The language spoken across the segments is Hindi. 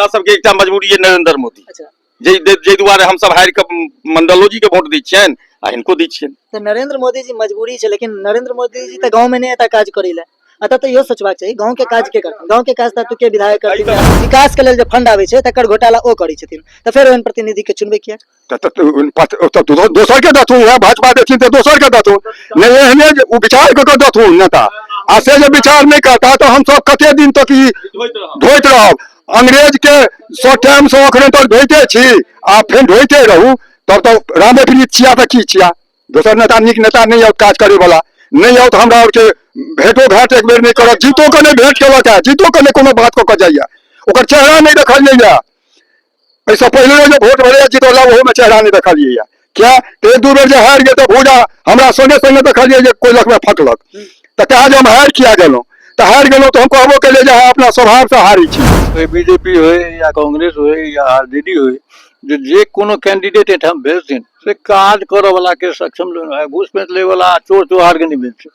हमरा सबके एकटा मजबूरी है नरेंद्र मोदी। अच्छा जे दुआरे हम सब हारि के मंडलो जी के वोट दै छियनि आ हिनको दै छियनि। तो नरेंद्र मोदी जी मजबूरी है, लेकिन नरेंद्र मोदी जी तो गाँव में नहीं आता काज करेला। अतः तो यो सोचबाक चाहिए गाँव के काज के करथिन, गाँव के काज तो के विधायक करथिन, विकास के लेल जे फंड आवे छै तकर घोटाला ओ करै छथिन, तो फिर ओहन प्रतिनिधि के चुनबे किया? दोसर के दथुन है, भाजपा देथिन तो दोसर के दथुन, नहीं एहने जे उ विचार के दथुन नेता आ से जे विचार नहीं करता तो हम सब कते दिन तक ई ढोइत रहब। अंग्रेज के 100 टाइम से अखन तक ढोइते छी आ फिर ढोइते रहू, तब तो रामे प्रीत छिया तो की छिया। दोसर नेता नीक नेता नहीं आउत काज करे वाला, नहीं आउत हमरा और के भेटो भेट एक बेर नहीं करत, जीतो के नहीं भेट केलक है, जीतो के नहीं कोनो बात को जाइए, ओकर चेहरा नहीं देखलिए। ऐसा पहले जो वोट भरे जीतला वो में चेहरा नहीं देखलिए क्या, एक दू बेर जो हार गए तो भूजा हमरा संगे संगे देखलिए जे कोई लख में फटलक, तो कहा जो हम हार किया गेलों, तो हार गेलों तो हम कहबो के लिए अपना स्वभाव से हारी छी। बीजेपी हो या कांग्रेस हो या आरजेडी हो, जे कोनो कैंडिडेट हम भेज दिन से काज करे वाला के सक्षम घूस पेंच ले वाला चोर चोहार के नहीं भेज,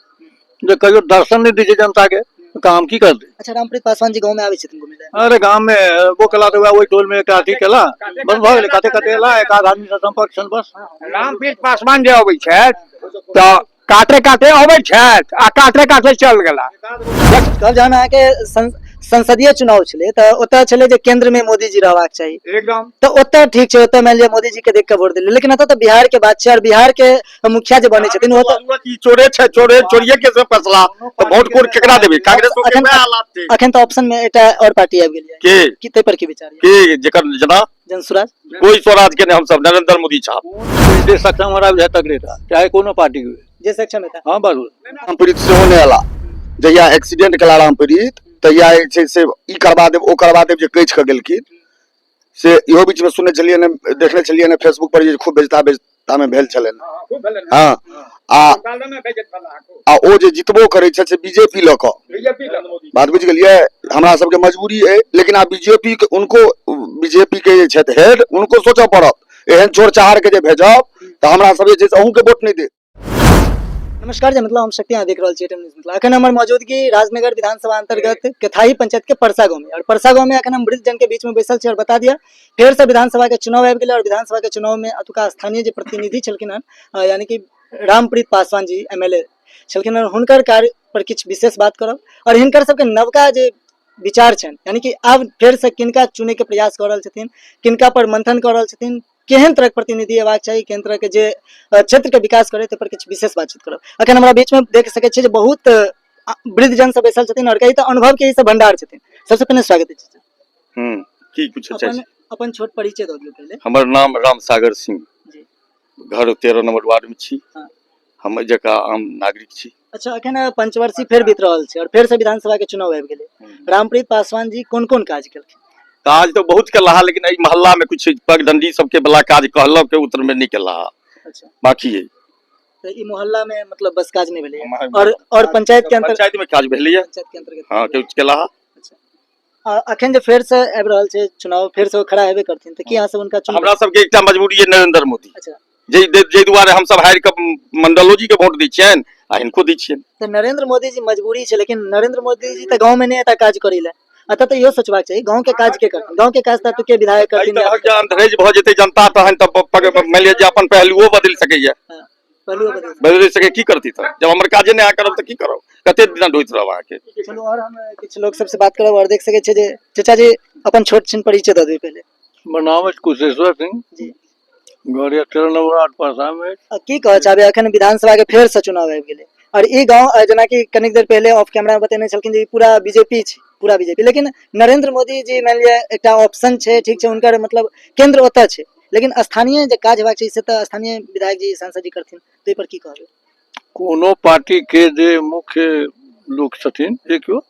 जो कहियो दर्शन नहीं दीजिए जनता के काम की कर दे। अच्छा रामप्रीत पासवान जी गाँव में आवे छथिन घुमे ले? अरे गांव में वो कला तो वही टोल में एक अथी केला बस भ गेलै, कते कते एला एक आध आदमी से संपर्क छन बस। रामप्रीत पासवान जे अबै छै तो काटे काटे अबै छै आ काटे काटे चल गेला। कब जहन अहाँ के संसदीय चुनाव छले तो ओतऽ छले जे केंद्र में मोदी जी रहबाक चाहिए एकदम, तो ओतऽ ठीक छै, ओतऽ मान लिअ मोदी जी के देख के वोट दिले, लेकिन एतऽ तो बिहार के बात छै और बिहार के मुखिया जे बने छथिन वो तो चोरे छै, चोरिये के से फैसला तो वोट कोड केकरा देबे? कांग्रेस को के हालात छै। अखन तो ऑप्शन में एटा और पार्टी आबि गेल के कि तै पर की विचार है? के जेकर जना जनसुराज कोई स्वराज के हम सब नरेंद्र मोदी साहब जे सक्षम हरा बुझा तक रहता चाहे कोनो पार्टी हो जे सक्षम है। हां बस रामप्रीत से होने वाला जहिया एक्सीडेंट केला रामप्रीत तहिया छै से ई करवा देब ओ करवा देब जे कह के गेलखिन से इहो बीच में सुनने छलिए ने, देखने छलिए ने फेसबुक पर जे खूब बेजता में भेल छले। हां आ ओ जे जितबो करे छै से बीजेपी ल क बात बुझ गेलिए। हमरा सब के मजबूरी है, लेकिन आ बीजेपी के उनको बीजेपी के जे छै हेड उनको सोचो पड़त एहन चोर चार के जे भेजब तो हमरा सब जे अहू के वोट नहीं दे। नमस्कार जी, मतलब हम शक्ति यहाँ देख रहा छी न्यूज मतलब अखन हमर मौजूदगी राजनगर विधानसभा अंतर्गत केथाही पंचायत के परसा गाँव में, और परसा गाँव में अखन हम वृद्ध जन के बीच में बैसल छी और बता दिया फिर से विधानसभा के चुनाव आबि गेलै और विधानसभा के चुनाव में अतुका स्थानीय जे प्रतिनिधि छलखिन हन यानी कि रामप्रीत पासवान जी एमएलए छलखिन हन, हुनकर कार्य पर किछु विशेष बात करब और हिनकर सबके नवका जे विचार छनि, यानी कि आब फेर से किनका चुने के प्रयास कर रहल छथिन, किनका पर मंथन कर रहल छथिन, केहन तरह प्रतिनिधि हेबाक चाही, केहन तरह के जे क्षेत्र के विकास करे पर किछु विशेष बातचीत करब। अखन हमरा बीच में देख सकै छियै जे बहुत वृद्ध जन सब बैसल छथिन और कई तो अनुभव के ही सब भंडार छथिन। सबसे पहले स्वागत है। की कुछ छै? अपन छोट परिचय दऽ दियौ पहले। हमर नाम राम सागर सिंह जी, घर 13 नंबर वार्ड में छी। हाँ। हम जका आम नागरिक छी। अच्छा अखन पंचवर्षीय फेर बीत रहल छै और फेर से विधानसभा के चुनाव आबि गेलै, रामप्रीत पासवान जी कोन कोन काज केलखिन? काज तो बहुत केला, लेकिन एहि मोहल्ला में कुछ पगडंडी सबके वाला काज कहलक के उत्तर में नहीं केला। अच्छा बाकी है तो ई मोहल्ला में मतलब बस काज नहीं भेलै और पंचायत के अंतर पंचायत में काज भेलै है, पंचायत के अंतर्गत हां कुछ केला। अच्छा अखन जे फेर से आबि रहल छै चुनाव, फेर से खड़ा हेबे करथिन तो की अहाँ सब उनका हमरा सबके एकटा मजबूरी है नरेंद्र मोदी। अच्छा जे दुआरे हम सब हारि के मंडलो जी के वोट दै छियनि आ हिनको दै छियनि। तो नरेंद्र मोदी जी मजबूरी छै, लेकिन नरेंद्र मोदी जी तो गाँव में नहीं आता काज करेला, अतः तो यो सोचबाक चाहिए गाँव के काज के करथिन, गाँव के काज तो के विधायक करथिन। अंधरेज भ जेतै जनता तहन त मान लिअ जे अपन पहलुओ बदल सकैया, बदल सके की करती त जब हमर काजे नहीं करब त की करब, कते दिन ढोइत रहब आके। चलो और हम कुछ लोग सबसे बात करब और देख सके छै जे चाचा जी अपन छोट छिन परिचय द दियौ पहले। हमर नाम है कुशेश्वर सिंह जी, घर 13 नंबर वार्ड परसा में। की कह चाहबे अखन विधानसभा के फेर से चुनाव आबि गेलै और ई गाँव जेना कि कनिक देर पहले ऑफ कैमरा बतेने छलखिन जे पूरा बीजेपी छै, पूरा बीजेपी, लेकिन नरेंद्र मोदी जी मान लिअ एकटा ऑप्शन छै, ठीक छै, हुनकर मतलब केंद्र ओतऽ छै, लेकिन स्थानीय जे काज हेबाक छै से तऽ स्थानीय विधायक जी सांसद जी करथिन, ताहि पर की कहबै? कोनो पार्टी के जे मुख्य लोक छथिन देखियो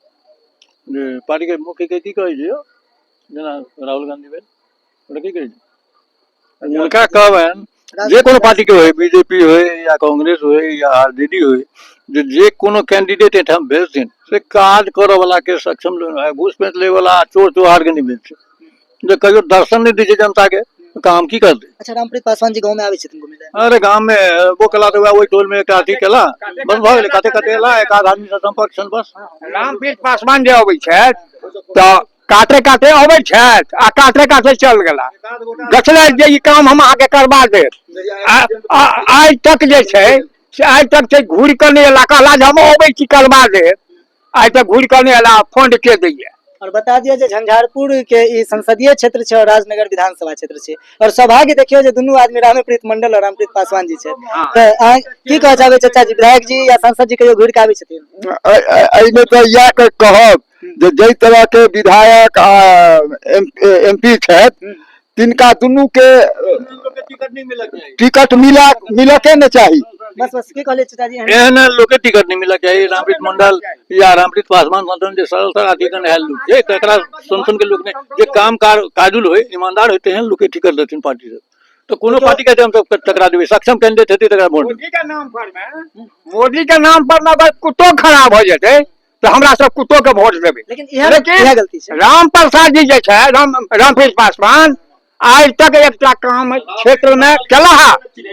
जे पार्टी के मुख्य के की कहै छै जेना राहुल गांधी भेल ओकरा की कहै छै, उनका कहबनि जे कोनो पार्टी के होय, बीजेपी होय या कांग्रेस होय या आरजेडी होय, जे कोनो कैंडिडेट हम भेज दिन से काज करे वाला के सक्षम घूस पेंच ले वाला चोर चोहार के नहीं भेज, जो कहियो दर्शन नहीं दीजिए जनता के काम की कर दे। अच्छा रामप्रीत पासवान जी गाँव में आवे छथिन घुमे ले? अरे गांव में वो कला तो वही टोल में एक अथी केला बस भ गेलै, कते कते एला एक आध आदमी से संपर्क छन बस। रामप्रीत पासवान जे अबै छै तो काटे काटे अबै छथि आ काटे काटे चल गेला देखले जे ई काम हम अहाँके करबा देब आइ तक जे छै से आइ तक से घुरि कऽ नहि एला कहला जे हम अबै छी करबा देब आइ तक घुरि कऽ नहि एला फंड के दैये। और बता दिया जे झंझारपुर के ई संसदीय क्षेत्र छै और राजनगर विधानसभा क्षेत्र छै और सौभाग्य देखियो जे दुनू आदमी रामप्रीत मंडल और रामप्रीत पासवान जी छै तऽ अहाँ की कहऽ चाहबै चाचा जी, विधायक जी या सांसद जी कहियो घुरि कऽ आबै छथिन? एहिमे तऽ इएह कहब जे जाहि तरह के विधायक MP छथि तिनका दुनू के टिकट मिलके न चाही। बस बस की कहले चाचा जी? एहन लोग के टिकट नहीं मिलना चाहिए। रामप्रीत मंडल या रामप्रीत पासवान संतन जे सरल सरल अधिकन है लोग जे एकरा संतन के लोग ने जे काम काजुल होय ईमानदार होते हैं लोग के टिकट देथिन पार्टी से तो कोनो पार्टी के हम सब टकरा देबे सक्षम कैंडिडेट हेतै तकरा वोट मोदी के नाम पर ना अगर कुत्तो खराब हो जेतै तो हमरा सब कुत्तो के वोट देबै। लेकिन यह गलती छै। राम प्रसाद जी जे छै रामप्रीत पासवान आज तक एकटा काम क्षेत्र में केला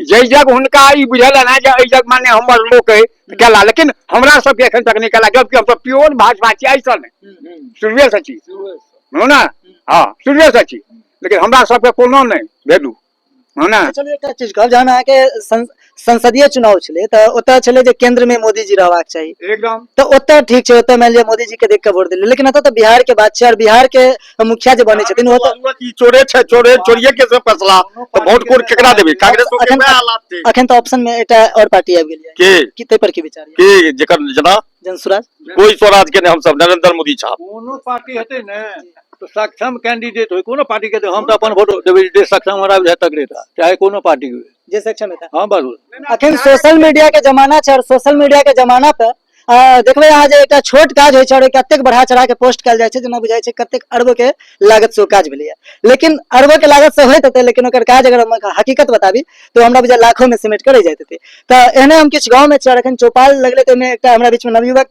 जै जग हुनका ई बुझल है जे एहि जग माने हमर लोक है केला, लेकिन हमरा सब एखन तक नहीं केला जबकि हम सब प्योर भाजपा छी ऐसा नहीं शुरुए से छी हो ना। हाँ शुरुए से छी लेकिन हमरा सबके कोनो नहीं भेलू हो ना। चलो एकटा चीज कहब जहन अहाँके संसदीय चुनाव छलै तऽ ओतऽ छलै जे केंद्र में मोदी जी रहबाक चाही एकदम तो ओतऽ ठीक छै ओतऽ मान लिअ मोदी जी के देख के वोट दिल्ली, लेकिन एतऽ तो बिहार के बात छै और बिहार के मुखिया जे बने छथिन वो ई चोरे छै चोरिये के से फैसला तो वोट कोड केकरा देबे? कांग्रेस को केना हालात छै अखन तो ऑप्शन में एकटा और पार्टी आबि गेल के की तै पर की विचार ये? के जेकर जना जनसुराज कोई स्वराज के ने हम सब नरेंद्र मोदी साहब कोनो पार्टी हेतै ने तो सक्षम कैंडिडेट होय कोनो पार्टी के हम तो अपन वोट देबै जे सक्षम हमरा बुझाय तक रहता चाहे कोनो पार्टी के जे सक्षम है। हां बस अखन सोशल मीडिया के जमाना छै और सोशल मीडिया के जमाना पे देखबै अहाँ जे एकटा छोट काज होइ छै और कतेक बढ़ा चढ़ा के पोस्ट कयल जाइ छै जेना बुझाइ छै कतेक अरबों के लागत से काज भेलै, लेकिन अरबों के लागत से होइत हेतै लेकिन ओकर काज अगर हम हकीकत बताबी तो हमरा बुझाय लाखों में सिमेट करे जाइत हेतै। तऽ एहने हम किछु गाँव में छै और अखन चौपाल लगले तऽ ओहिमे एकटा हमरा बीच में नवयुवक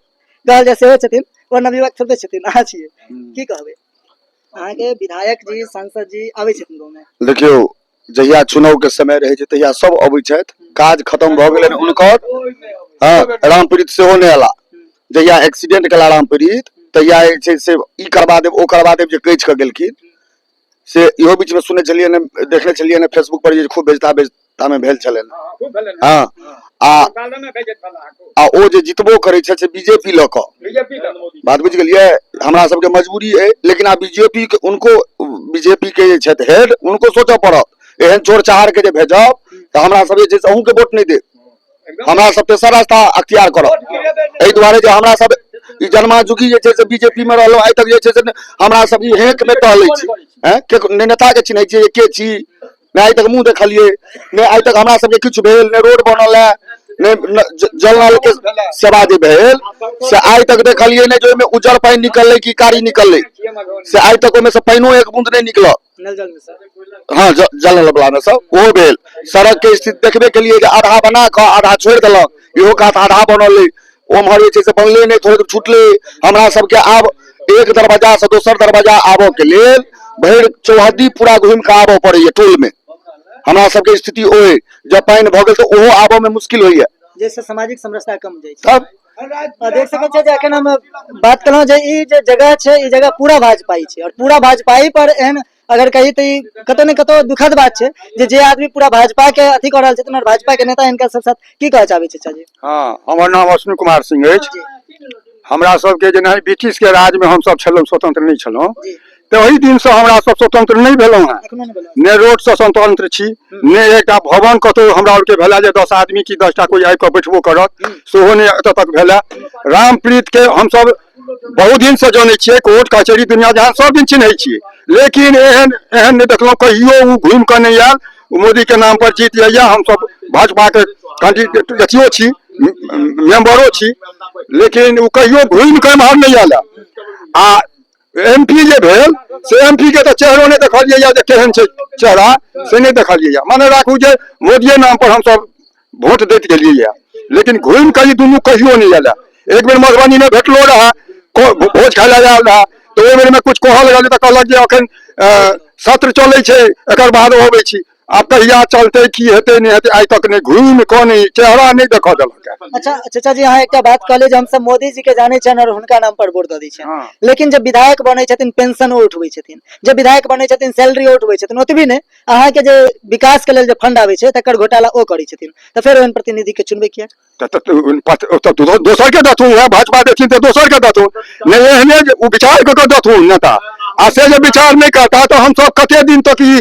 कहल जाइ सेहो छथिन और नवयुवक सब छथिन अहाँ छियै की कहबै? अहाँके विधायक जी सांसद जी आबै छथिन गाँव में? देखियो जहिया चुनाव के समय रहे छै तहिया सब अबै छथि, काज खत्म भऽ गेलै हुनकर। हाँ रामप्रीत सेहो नहि एला, जहिया एक्सीडेंट केला रामप्रीत तहिया जे छै से ई करबा देब ओ करबा देब जे कहि कऽ गेलखिन से इहो बीच में सुनै छलियै ने देखने छलियै ने फेसबुक पर जे खूब बेजता में भेल छलै। हाँ आ ओ जे जितबो करै छै से बीजेपी लऽ कऽ बात बुझि गेलियै। हमरा सबके मजबूरी है लेकिन आब बीजेपी के उनको बीजेपी के जे छथि हेड उनको सोचऽ पड़त एहन चोर चहार के जे भेजब तऽ हमरा सब जे छै से अहूँ के वोट नहीं देब, हमरा सब तेसर रास्ता अख्तियार करब। एहि दुआरे जे हमरा सब ई जन्माजुगी जे छै से बीजेपी में रहलहुँ आइ तक जे छै से हमरा सब ई हेक में टहलै छी हैं नेता के चिन्है छियै के छी नहीं आइ तक मुँह देखलियै नहीं आइ तक हमरा सबके किछु भेल नहीं रोड बनल है नहीं जल नल के सेवा जे भेल से आइ तक देखलियै नहीं जो ओहिमे उज्जर पानि निकललै कि कारी निकललै से आइ तक ओहिमे से पानियो एक बूंद नहीं निकलल। हाँ जल नल वाला में सब ओहो भेल। सड़क के स्थिति देखबे केलियै जे आधा बना कऽ आधा छोड़ि देलक इहो कात आधा बनल ओम्हर जे छै से बनले नहीं थोड़े छूटले। हमरा सबके आब एक दरवाजा से दोसर दरवाजा आबऽ के लेल भरि चौहद्दी पूरा घुमि कऽ आबऽ पड़ैया टोल में। हमरा सबके स्थिति ओए जब पानि भऽ गेल तऽ ओहो आबऽ में मुश्किल होइया जैसे सामाजिक समरसता कम जाइ छै। देख सकै छियै जे अखन हम बात केलहुँ जे ई जे जगह छै ई जगह पूरा भाजपाई छै और पूरा भाजपाई पर एहन अगर कही तो ई कतौ ने कतौ दुखद बात छै जे आदमी पूरा भाजपा के अथी कर रहल छथिन और भाजपा के नेता इनका सब साथ की कहऽ चाहबै चाचा जी? हाँ हमर नाम अश्विनी कुमार सिंह अछि। हमरा सबके जेना ब्रिटिश के राज में हमसब छलहुँ स्वतंत्र नहीं छलहुँ तो ओहि दिन से हमरा सब स्वतंत्र नहीं भेलहुँ हैं ने रोड से स्वतंत्र छी ने एकटा भवन कतौ हमरा और के भेला जे 10 आदमी की 10टा कोई आबि कऽ बैठबो करत सेहो नहीं एतऽ तक भेला। रामप्रीत के हमसब बहुत दिन से जानै छियै कोर्ट कचहरी दुनिया जहां सब दिन चिन्है छियै लेकिन एहन नहीं देखलहुँ कहियो उ घुमि कऽ नहीं आयल। मोदी के नाम पर जीत जाइया हमसब भाजपा के कैंडिडेट अथियो छी मेंबरो छी लेकिन उ कहियो घुमि कऽ एम्हर नहीं आयल। आ MP जे भेल से MP के तो चेहरो नहीं देखलियै जे केहन छै चेहरा से नहीं देखलियै माने राखू जे मोदिये नाम पर हमसब वोट दैत गेलियै लेकिन घुमि कऽ ई दुनू कहियो नहीं आयल। एक बेर मधुबनी में भेटलो रहा भोज खाय लए आयल रहा तो ओहि बेर में कुछ कहल गेल तऽ कहलक जे अखन सत्र चलै छै एकर बाद अबै छी अब कहिया चलते की हेते नहीं हेते आज तक नहीं घूम कोनी चेहरा नहीं देखा देलक है। अच्छा चाचा जी यहाँ एक बात कहले जे हम सब मोदी जी के जाने छन और हुनका नाम पर वोट दे दै छन, हाँ। लेकिन जब विधायक बने छथिन पेंशन उठबै छथिन, जब विधायक बने छथिन सैलरी उठबै छथिन, ओतबी ने अहाँ के जे विकास के लेल जे फंड आबै छै तकर घोटाला ओ करै छथिन, त फेर ओहन प्रतिनिधि के चुनबे किया? दोसर के दथुन है भाजपा देथिन तो दोसर के दथुन नहीं एहने जे उ विचार के दथुन नेता आ से जे विचार नहीं करता तो हम सब कते दिन तक ई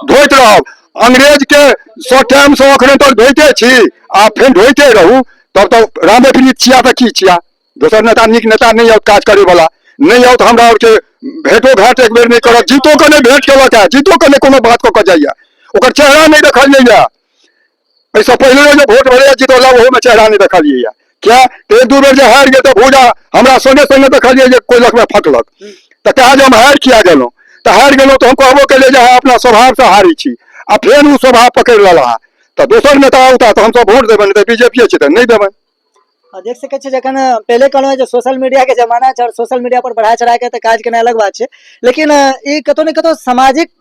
ढोइत रहब। अंग्रेज के सौ टाइम से अखने तक ढोइते छी आ फिर ढोइते रहू तब तो रामे फिर छिया तो की छिया। दोसर नेता नीक नेता नहीं आउत काज करे वाला नहीं आउत हमरा और के भेटो भेट एक बेर नहीं करत जीतो के नहीं भेट केलक है जीतो के नहीं कोनो बात को जाइया ओकर चेहरा नहीं देखलिए। ऐसा पहले जो वोट भरे जीतोला वो में चेहरा नहीं देखलिए क्या एक दू बेर जो हार गए तो भूजा हमरा संगे संगे देखलिए जे कोई लख में फटलक तो कहा जो हम हार किया गेलो तो हार गेलो तो हम कहबो के जे अपना स्वभाव से हारी छी आ फिर उ स्वभाव पकड़ लेला तो दोसर नेता औता तो हम सब वोट देबन तो बीजेपी छै तो नहीं देबन। देख सकै छियै जखन पहले कहलहुँ जे सोशल मीडिया के जमाना छै और सोशल मीडिया पर बढ़ा चढ़ा के तऽ काज केनाइ अलग बात छै, लेकिन ई कतौ ने कतौ सामाजिक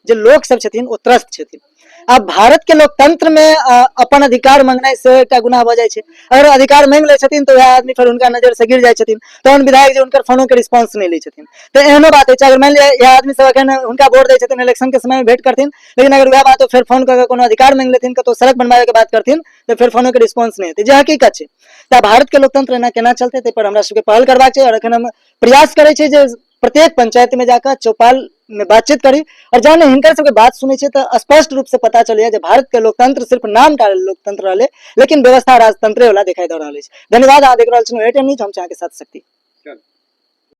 जे लोक सब छथिन ओ त्रस्त छथिन। अब भारत के लोकतंत्र में अपन अधिकार मांगनाइ से एकटा गुनाह भऽ जाइ छै। अगर अधिकार मांगि लै छथिन तो वएह आदमी फिर हुनका नजर से गिर जाइ छथिन, तहन विधायक जी हुनकर फोनो के रिस्पांस नहि लै छथिन। तो एहनो बात होइ छै अगर मान लिअ यह आदमी सब अखन हुनका वोट दै छथिन इलेक्शन के समय में भेंट करथिन, लेकिन अगर वह बात फिर फोन करके कोनो अधिकार मांगि लेथिन कतौ सड़क बनवावे के बात करथिन तो फिर फोनो के रिस्पांस नहीं हेतै, जे हकीकत छै। तऽ भारत के लोकतंत्र एना केना चलते ताहि पर हमरा सबके पहल करबाक छै और अखन हम प्रयास करै छी जे प्रत्येक पंचायत में जाकर चौपाल में बातचीत करी और जाने हिनकर सबके बात सुनै छै तो स्पष्ट रूप से पता चलैया जे भारत के लोकतंत्र सिर्फ नाम टा लोकतंत्र रहले लेकिन व्यवस्था राजतंत्रे वाला दिखाई दे रहल अछि। धन्यवाद। अहाँ देख रहल छी एटेन न्यूज, हम अहाँ के साथ शक्ति।